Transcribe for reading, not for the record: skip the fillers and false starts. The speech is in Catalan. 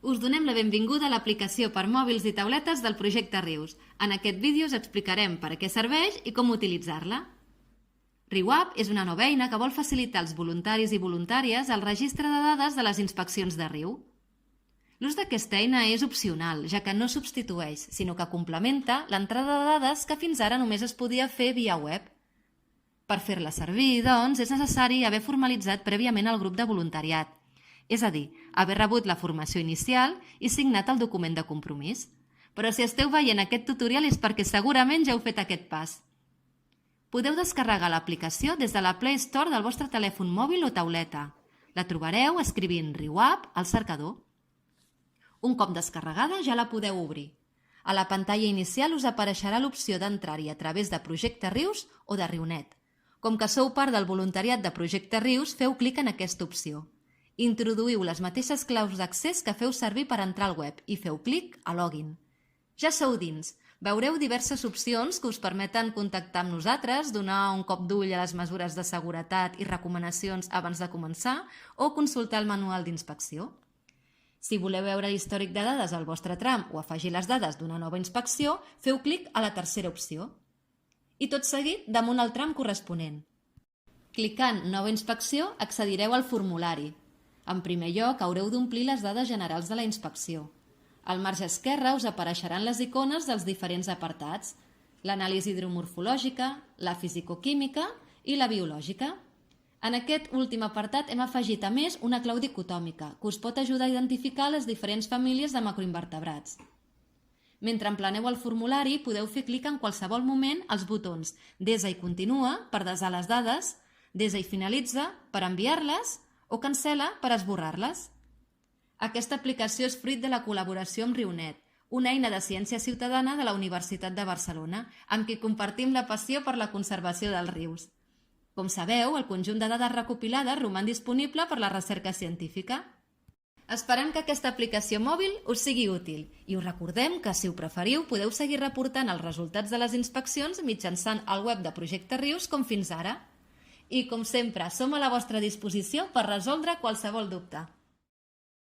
Us donem la benvinguda a l'aplicació per mòbils i tauletes del projecte Rius. En aquest vídeo us explicarem per a què serveix i com utilitzar-la. RiuApp és una nova eina que vol facilitar als voluntaris i voluntàries el registre de dades de les inspeccions de riu. L'ús d'aquesta eina és opcional, ja que no substitueix, sinó que complementa l'entrada de dades que fins ara només es podia fer via web. Per fer-la servir, doncs, és necessari haver formalitzat prèviament el grup de voluntariat, és a dir, haver rebut la formació inicial i signat el document de compromís. Però si esteu veient aquest tutorial és perquè segurament ja heu fet aquest pas. Podeu descarregar l'aplicació des de la Play Store del vostre telèfon mòbil o tauleta. La trobareu escrivint RiuApp al cercador. Un cop descarregada ja la podeu obrir. A la pantalla inicial us apareixerà l'opció d'entrar-hi a través de Projecte Rius o de RiuNet. Com que sou part del voluntariat de Projecte Rius, feu clic en aquesta opció. Introduïu les mateixes claus d'accés que feu servir per entrar al web i feu clic a Login. Ja sou dins. Veureu diverses opcions que us permeten contactar amb nosaltres, donar un cop d'ull a les mesures de seguretat i recomanacions abans de començar o consultar el manual d'inspecció. Si voleu veure l'històric de dades al vostre tram o afegir les dades d'una nova inspecció, feu clic a la tercera opció. I tot seguit damunt el tram corresponent. Clicant Nova inspecció accedireu al formulari. En primer lloc, haureu d'omplir les dades generals de la inspecció. Al marge esquerre us apareixeran les icones dels diferents apartats, l'anàlisi hidromorfològica, la fisicoquímica i la biològica. En aquest últim apartat hem afegit a més una clau dicotòmica que us pot ajudar a identificar les diferents famílies de macroinvertebrats. Mentre empleneu el formulari, podeu fer clic en qualsevol moment als botons Desa i continua per desar les dades, Desa i finalitza per enviar-les o cancel·la per esborrar-les. Aquesta aplicació és fruit de la col·laboració amb RiuNet, una eina de ciència ciutadana de la Universitat de Barcelona, amb qui compartim la passió per la conservació dels rius. Com sabeu, el conjunt de dades recopilades roman disponible per la recerca científica. Esperem que aquesta aplicació mòbil us sigui útil i us recordem que, si ho preferiu, podeu seguir reportant els resultats de les inspeccions mitjançant el web de Projecte Rius com fins ara. I, com sempre, som a la vostra disposició per resoldre qualsevol dubte.